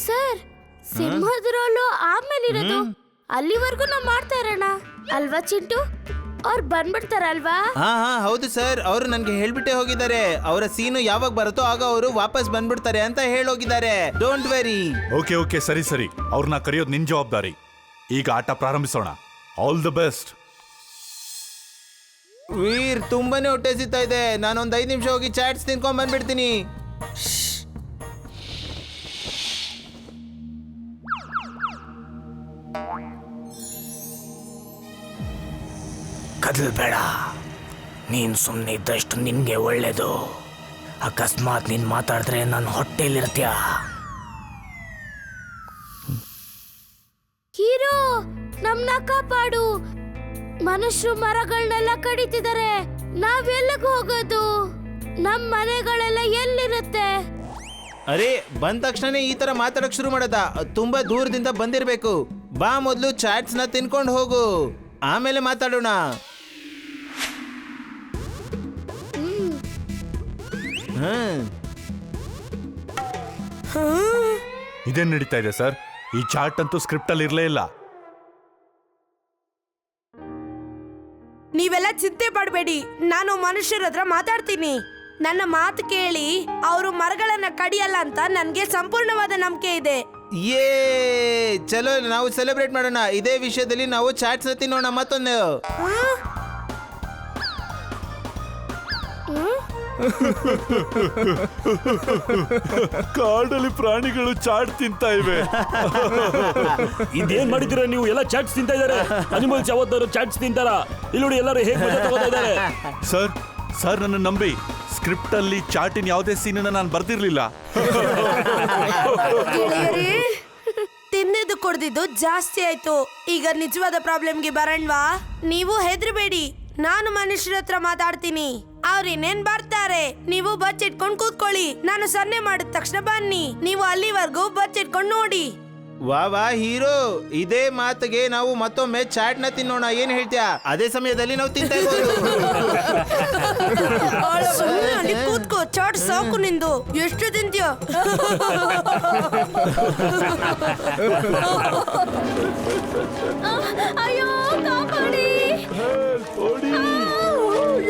Sir ಸಿಂಹದ roll ಆಮೇಲೆ ಇರೋದು ಅಲ್ಲಿವರೆಗೂ ನಾವು ಮಾಡ್ತಾ ಇರೋಣ ಅಲ್ವಾ ಚಿಂಟು? ಅವ್ರು ಬಂದ್ಬಿಡ್ತಾರಲ್ವಾ? ಹಾ ಹೌದು ಸರ್, ಅವರು ನನ್ಗೆ ಹೇಳ್ಬಿಟ್ಟೆ ಹೋಗಿದ್ದಾರೆ. ಅವರ ಸೀನು ಯಾವಾಗ ಬರುತ್ತೋ ಆಗ ಅವರು ವಾಪಸ್ ಬಂದ್ಬಿಡ್ತಾರೆ ಅಂತ ಹೇಳೋಗಿದ್ದಾರೆ. Don't very. ಓಕೆ ಸರಿ ಅವ್ರನ್ನ ಕರೆಯೋದು ನಿನ್ ಜವಾಬ್ದಾರಿ. ಈಗ ಆಟ ಪ್ರಾರಂಭಿಸೋಣ. All the best. ವೀರ್, ತುಂಬಾನೇ ಹೊಟ್ಟೆ ಸಿಗ್ತಾ ಇದೆ. ನಾನೊಂದ್ 5 ನಿಮಿಷ ಹೋಗಿ ಚಾಟ್ಸ್ ತಿನ್ಕೊಂಡ್ ಬಂದ್ಬಿಡ್ತೀನಿ. ಕದಲ್ಬೇಡ. ನೀನ್ ಸುಮ್ಮನೆ ಇದ್ದಷ್ಟು ನಿನ್ಗೆ ಒಳ್ಳೇದು. ಅಕಸ್ಮಾತ್ ನೀನ್ ಮಾತಾಡಿದ್ರೆ ನನ್ನ ಹೊಟ್ಟೆಲಿರ್ತೀಯ. ಹೀರೋ, ನಮ್ನ ಕಾಪಾಡು. ಮನುಷ್ಯರು ಮರಗಳನ್ನೆಲ್ಲ ಕಡಿತಿದ್ದಾರೆ. ನಾವೆಲ್ಲಿಗೆ ಹೋಗೋದು? ನಮ್ ಮನೆಗಳೆಲ್ಲ ಎಲ್ಲಿರುತ್ತೆ? ಅರೆ, ಬಂದ ತಕ್ಷಣ ಈ ತರ ಮಾತಾಡಕ್ ಶುರು ಮಾಡದ? ತುಂಬಾ ದೂರದಿಂದ ಬಂದಿರ್ಬೇಕು. ಬಾ, ಮೊದ್ಲು ಚಾಟ್ಸ್ ನ ತಿನ್ಕೊಂಡು ಹೋಗು, ಆಮೇಲೆ ಮಾತಾಡೋಣ. ಇದೇನ್ ನಡೀತಾ ಇದೆ ಸರ್? ಈ ಚಾರ್ಟ್ ಅಂತೂ ಸ್ಕ್ರಿಪ್ಟ್ ಅಲ್ಲಿ ಇರ್ಲೇ ಇಲ್ಲ. ನೀವೆಲ್ಲ ಚಿಂತೆ ಪಡಬೇಡಿ, ನಾನು ಮನುಷ್ಯರ ಹತ್ರ ಮಾತಾಡ್ತೀನಿ. ನನ್ನ ಮಾತು ಕೇಳಿ ಅವರು ಮರಗಳನ್ನ ಕಡಿಯಲ್ಲ ಅಂತ ನನ್ಗೆ ಸಂಪೂರ್ಣವಾದ ನಂಬಿಕೆ ಇದೆ. ಚಲೋ, ನಾವು ಸೆಲೆಬ್ರೇಟ್ ಮಾಡೋಣ. ಇದೇ ವಿಷಯದಲ್ಲಿ ನಾವು ಚಾಟ್ಸ್ ತಿನ್ನೋಣ ಮತ್ತೊಂದು. ಕಾಡಲ್ಲಿ ಪ್ರಾಣಿಗಳು ಚಾಟ್ ತಿಂತಾ ಇವೆ. ಇದೇನ್ ಮಾಡಿದಿರ ನೀವು? ಎಲ್ಲ ಚಾಟ್ಸ್ ತಿಂತಾ ಇದಾರೆ. ಅನಿಮಲ್ಸ್ ಯಾವತ್ತಾರು ಚಾಟ್ಸ್ ತಿಂತಾರ? ಇಲ್ಲಿ ನೋಡಿ ಎಲ್ಲರೂ ಹೇಗೆ ಮಜಾ ತಗೋತಾ ಇದ್ದಾರೆ. ಸರ್ ನನ್ನ ನಂಬಿ, ಸ್ಕ್ರಿಪ್ಟ್ ಅಲ್ಲಿ ಚಾಟಿನ ಯಾವುದೇ ಸೀನನ್ನ ನಾನು ಬರ್ದಿರ್ಲಿಲ್ಲ. ತಿನ್ನದು ಕೊಡ್ದಿದ್ದು ಜಾಸ್ತಿ ಆಯ್ತು. ಈಗ ನಿಜವಾದ ಪ್ರಾಬ್ಲಮ್ಗೆ ಬರೋಣವಾ? ನೀವು ಹೆದರ್ಬೇಡಿ, ನಾನು ಮನುಷ್ಯರ ಹತ್ರ ಮಾತಾಡ್ತೀನಿ. ಅವ್ರು ಇನ್ನೇನ್ ಬರ್ತಾರೆ. ನೀವು ಬಚ್ಚಿಟ್ಕೊಂಡು ಕೂತ್ಕೊಳ್ಳಿ. ನಾನು ಸನ್ನೆ ಮಾಡಿದ ತಕ್ಷಣ ಬನ್ನಿ. ನೀವು ಅಲ್ಲಿವರೆಗೂ ಬಚ್ಚಿಟ್ಕೊಂಡು ನೋಡಿ. ವಾ ಹೀರೋ, ಇದೇ ಮಾತಿಗೆ ನಾವು ಮತ್ತೊಮ್ಮೆ ಚಾಟ್ ನ ತಿನ್ನೋಣ. ಏನ್ ಹೇಳ್ತೀಯಾ? ಅದೇ ಸಮಯದಲ್ಲಿ ನಾವು ತಿಂತಾ ಸುಮ್ಮನೆ ಕೂತ್ಕೋ. ಚಾಟ್ ಸಾಕು ನಿಂದು. ಎಷ್ಟು ತಿಂತೀಯೋ? ಅಯ್ಯೋ, ಕಾಪಾಡಿ.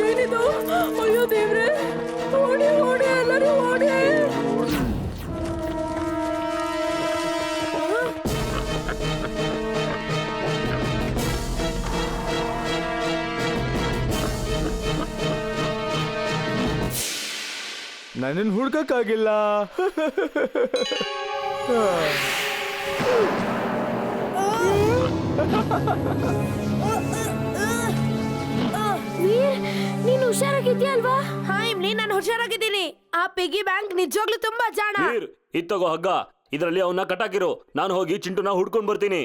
ಏನಿದು? ಅಯ್ಯೋ ದೇವ್ರೆ, ಓಡಿ ಎಲ್ಲರೂ ಓಡಿ. ನನ್ನನ್ನು ಹುಡ್ಕಕ್ಕಾಗಿಲ್ಲ. ವೀರ್, ನೀನು ಹುಷಾರಾಗಿದ್ಯಾ ಅಲ್ವಾ? ಹಾ ಇಮ್ಲಿ, ನಾನು ಹುಷಾರಾಗಿದ್ದೀನಿ. ಆ ಪಿಗಿ ಬ್ಯಾಂಕ್ ನಿಜವಾಗ್ಲೂ ತುಂಬಾ ಜಾಣ. ಇತ್ತಗೋ ಹಗ್ಗ, ಇದರಲ್ಲಿ ಅವನ್ನ ಕಟ್ಟಾಕಿರು. ನಾನು ಹೋಗಿ ಚಿಂಟುನ ಹುಡ್ಕೊಂಡ್ ಬರ್ತೀನಿ.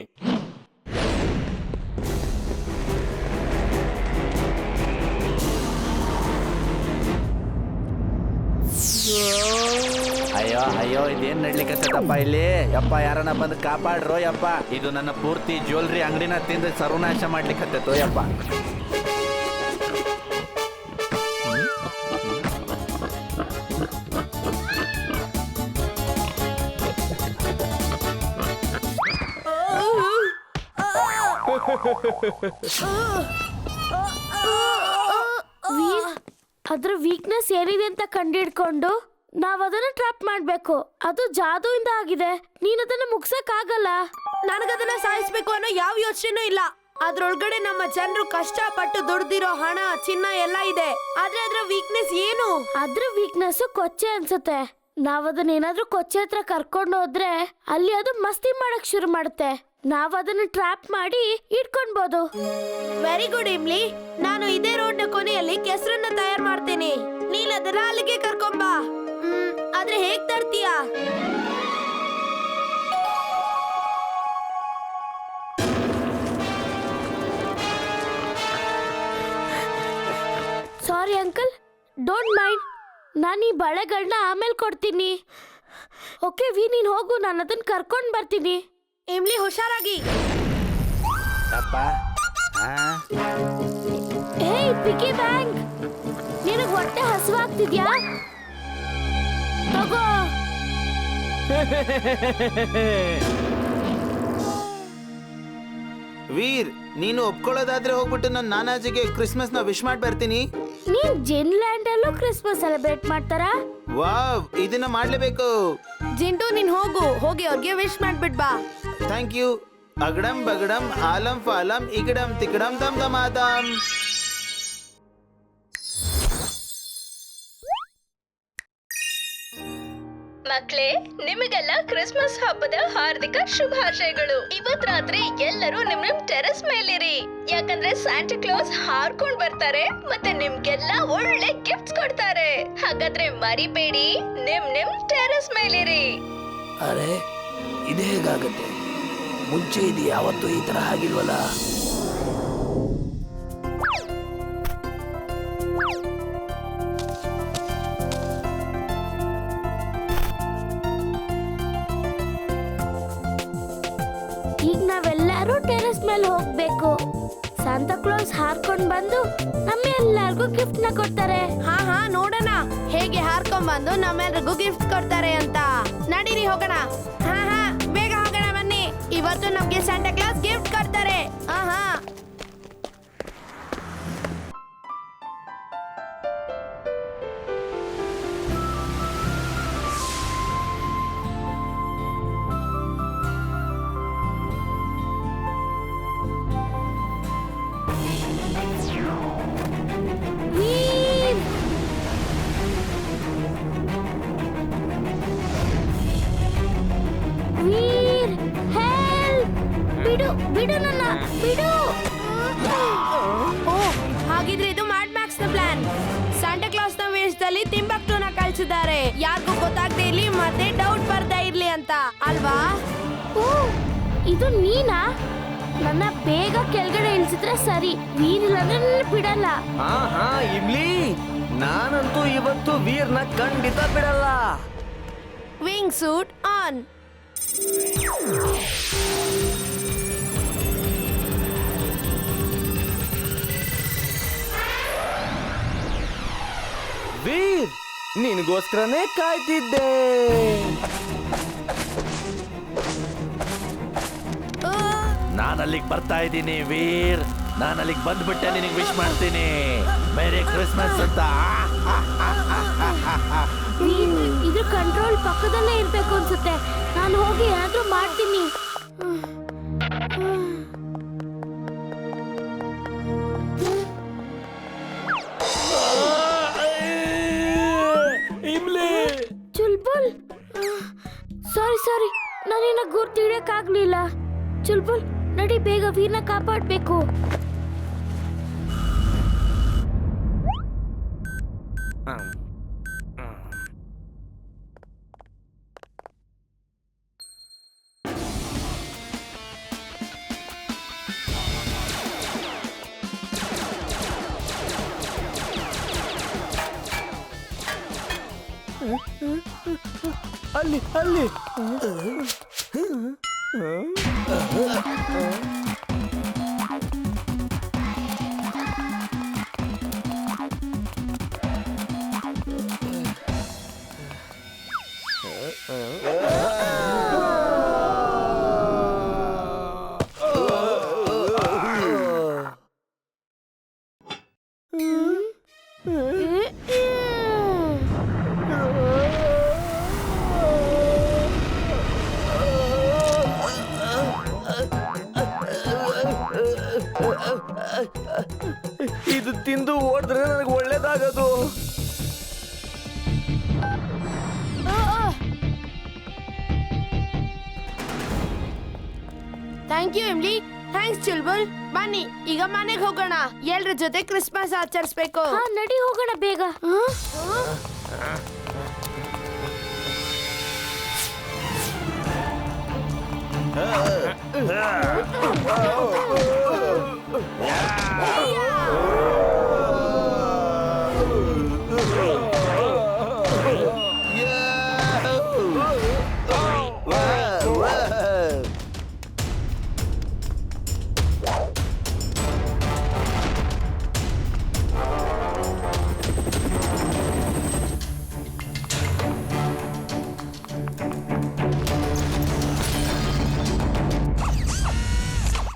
ಅಯ್ಯೋ ಇದೇನ್ ನಡ್ಲಿಕ್ಕತ್ತಪ್ಪ ಇಲ್ಲಿ? ಯಪ್ಪ, ಯಾರನ್ನ ಬಂದು ಕಾಪಾಡ್ರೋ ಯಪ್ಪ. ಇದು ನನ್ನ ಪೂರ್ತಿ ಜ್ಯುವೆಲ್ರಿ ಅಂಗಡಿನ ತಿಂದು ಸರ್ವನಾಶ ಮಾಡ್ಲಿಕ್ಕತ್ತೋ ಯಪ್ಪ. ವೀರ್, ಅದ್ರ ವೀಕ್ನೆಸ್ ಏನಿದೆ ಅಂತ ಕಂಡಿಡ್ಕೊಂಡು ನಾವ್ ಅದನ್ನ ಟ್ರಾಪ್ ಮಾಡ್ಬೇಕು. ಅದು ಜಾದೂಯಿಂದ ಆಗಿದೆ. ನೀನ್ ಅದನ್ನ ಮುಗ್ಸಕ್ ಆಗಲ್ಲ. ನನಗದನ್ನ ಸಾಯಿಸ್ಬೇಕು ಅನ್ನೋ ಯಾವ ಯೋಚನೆನೂ ಇಲ್ಲ. ಅದ್ರೊಳಗಡೆ ನಮ್ಮ ಜನರು ಕಷ್ಟಪಟ್ಟು ದುಡ್ದಿರೋ ಹಣ, ಚಿನ್ನ ಎಲ್ಲ ಇದೆ. ಆದ್ರೆ ಅದ್ರ ವೀಕ್ನೆಸ್ ಏನು? ಅದ್ರ ವೀಕ್ನೆಸ್ ಕೊಚ್ಚೆ ಅನ್ಸುತ್ತೆ. ನಾವ್ ಅದನ್ನ ಏನಾದ್ರೂ ಕೊಚ್ಚೆ ಹತ್ರ ಕರ್ಕೊಂಡು ಹೋದ್ರೆ ಅಲ್ಲಿ ಅದು ಮಸ್ತಿ ಮಾಡಕ್ ಶುರು ಮಾಡುತ್ತೆ. ನಾವ್ ಅದನ್ನ ಟ್ರಾಪ್ ಮಾಡಿ ಇಟ್ಕೊಳ್ಬಹುದು. Very good Imli. ನಾನು ಇದೇ ರೋಡ್ ನ ಕೊನೆಯಲ್ಲಿ ಕೆಸರನ್ನ ತಯಾರು ಮಾಡ್ತೀನಿ. ನೀನ್ ಅದನ್ನ ಅಲ್ಲಿಗೆ ಕರ್ಕೊಂಬಾ. ಆದ್ರೆ ಹೇಗ್ ತರ್ತೀಯಾ? Sorry uncle, don't mind. ನಾನು ಈ ಬಳೆಗಳನ್ನ ಆಮೇಲೆ ಕೊಡ್ತೀನಿ. ಓಕೆ ವಿ, ನೀನ್ ಹೋಗು, ನಾನು ಅದನ್ನ ಕರ್ಕೊಂಡ್ ಬರ್ತೀನಿ. ಇಮ್ಲಿ, ಹುಷಾರಾಗಿ. ಹೇ ಪಿಗಿ ಬ್ಯಾಂಕ್, ನಿನಗ್ ಹೊಟ್ಟೆ ಹಸುವಾಗ್ತಿದ್ಯಾ? ತಗೋ. ವೀರ್, ನೀನು ಒಪ್ಕೊಳ್ಳೋದಾದ್ರೆ ಹೋಗ್ಬಿಟ್ಟು ನನ್ನ ನಾನಾಜಿಗೆ ಕ್ರಿಸ್ಮಸ್ ನ ವಿಶ್ ಮಾಡಿ ಬರ್ತೀನಿ. ನೀನ್ ಜಿನ್ಲ್ಯಾಂಡ್ ಅಲ್ಲೂ ಕ್ರಿಸ್ಮಸ್ ಸೆಲೆಬ್ರೇಟ್ ಮಾಡ್ತಾರಾ? ವಾವ್, ಇದನ್ನ ಮಾಡ್ಲೇಬೇಕು. ಜಿಂಟು ನೀನ್ ಹೋಗಿ ಅವ್ರಿಗೆ ವಿಶ್ ಮಾಡ್ಬಿಟ್ ಬಾ. Thank you. ಅಗಡಂ ಬಗಡಂ ಆಲಂ ಫಾಲಂ ಇಗಡಂ ತಿಗಡಂ ದಮ್ ದಮಾದಂ. ಮಕ್ಳೇ, ನಿಮಗೆಲ್ಲ ಕ್ರಿಸ್ಮಸ್ ಹಬ್ಬದ ಹಾರ್ದಿಕ ಶುಭಾಶಯಗಳು. ಇವತ್ ರಾತ್ರಿ ಎಲ್ಲರೂ ನಿಮ್ ಟೆರೆಸ್ ಮೇಲಿರಿ, ಯಾಕಂದ್ರೆ ಸ್ಯಾಂಟಾ ಕ್ಲಾಸ್ ಹಾರ್ಕೊಂಡ್ ಬರ್ತಾರೆ ಮತ್ತೆ ನಿಮ್ಗೆಲ್ಲ ಒಳ್ಳೆ ಗಿಫ್ಟ್ಸ್ ಕೊಡ್ತಾರೆ. ಹಾಗಾದ್ರೆ ಮರಿಬೇಡಿ, ನಿಮ್ ಟೆರೆಸ್ ಮೇಲಿರಿ. ಅರೆ, ಇದು ಹೇಗಾಗತ್ತೆ? ಮುಂಚೆ ಇದು ಯಾವತ್ತೂ ಈ ತರ ಆಗಿಲ್ವಲ್ಲ. ಈಗ ನಾವೆಲ್ಲರೂ ಟೆರೆಸ್ ಮೇಲೆ ಹೋಗ್ಬೇಕು. ಸಾಂತಾ ಕ್ಲಾಸ್ ಹಾರ್ಕೊಂಡ್ ಬಂದು ನಮ್ಮೆಲ್ಲರಿಗೂ ಗಿಫ್ಟ್ ನ ಕೊಡ್ತಾರೆ. ಹಾ ನೋಡೋಣ ಹೇಗೆ ಹಾರ್ಕೊಂಡ್ ಬಂದು ನಮ್ಮೆಲ್ರಿಗೂ ಗಿಫ್ಟ್ ಕೊಡ್ತಾರೆ ಅಂತ. ನಡೀರಿ ಹೋಗೋಣ. ಹಾ ಬೇಗ ಹೋಗೋಣ ಬನ್ನಿ. ಇವತ್ತು ನಮ್ಗೆ ಸಾಂತಾ ಕ್ಲಾಸ್ ಗಿಫ್ಟ್ ಕೊಡ್ತಾರೆ. ಹಾ ವೀರ್! ವೀರ್, ಹೆಲ್ಪ್! ಬಿಡು ನನ್ನ, ಬಿಡು! ಓ, ಹಾಗಿದ್ರೆ ಇದು ಮ್ಯಾಡ್ ಮ್ಯಾಕ್ಸ್ ನ ಪ್ಲಾನ್. ಸಾಂಟಾ ಕ್ಲಾಸ್ ನ ವೇಷದಲ್ಲಿ ತಿಂಬಕ್ಟುನ ಕಳ್ಸಿದ್ದಾರೆ, ಯಾರಿಗೂ ಗೊತ್ತಾಗದೆ ಇರ್ಲಿ ಮತ್ತೆ ಡೌಟ್ ಬರ್ತಾ ಇರ್ಲಿ ಅಂತ ಅಲ್ವಾ? ಓ, ಇದು ನೀನಾ? ನನ್ನ ಬೇಗ ಕೆಳಗಡೆ ಇಳಿಸಿದ್ರೆ ಸರಿ. ವೀರ್ ಇಲ್ಲಾಂದ್ರೆ ನನ್ನ ಬಿಡಲ್ಲ. ಹಾ ಇಮ್ಲಿ, ನಾನಂತೂ ಇವತ್ತು ವೀರ್ನ ಖಂಡಿತ ಬಿಡಲ್ಲ. Wing suit on. ವೀರ್, ನಿನಗೋಸ್ಕರನೇ ಕಾಯ್ತಿದ್ದೆ. ನಾನು ಅಲ್ಲಿಗೆ ಬರ್ತಾ ಇದ್ದೀನಿ ವೀರ್. ನಾನು ಅಲ್ಲಿಗೆ ಬಂದ್ಬಿಟ್ಟೆ ನಿನಗೆ ವಿಶ್ ಮಾಡ್ತೀನಿ. ಮೇರಿ ಕ್ರಿಸ್ಮಸ್ ಅಂತ. ವೀರ್, ಇದ್ರ ಕಂಟ್ರೋಲ್ ಪಕ್ಕದಲ್ಲೇ ಇರ್ಬೇಕು ಅನ್ಸುತ್ತೆ. ನಾನು ಹೋಗಿ ಏನಾದ್ರೂ ಮಾಡ್ತೀನಿ. ಇಮ್ಲಿ, ಚುಲ್ಬುಲ್, ಸಾರಿ, ನಾನಿನ್ನ ಗುರ್ತು ಹಿಡಿಯಕ್ಕಾಗ್ಲಿಲ್ಲ. ಚುಲ್ಬುಲ್, ನಡಿ, ಬೇಗ ವೀರ್ನ ಕಾಪಾಡ್ಬೇಕು. ಅಲ್ಲಿ ಇದು ತಿಂದು ಓಡಿದ್ರೆ ನನಗೆ ಒಳ್ಳೇದಾಗದು. Thank you Imli. Thanks Chulbul. ಬನ್ನಿ ಈಗ ಮನೆಗೆ ಹೋಗೋಣ. ಎಲ್ರ ಜೊತೆ ಕ್ರಿಸ್ಮಸ್ ಆಚರಿಸ್ಬೇಕು. ಹಾ, ನಡಿ ಹೋಗೋಣ ಬೇಗ.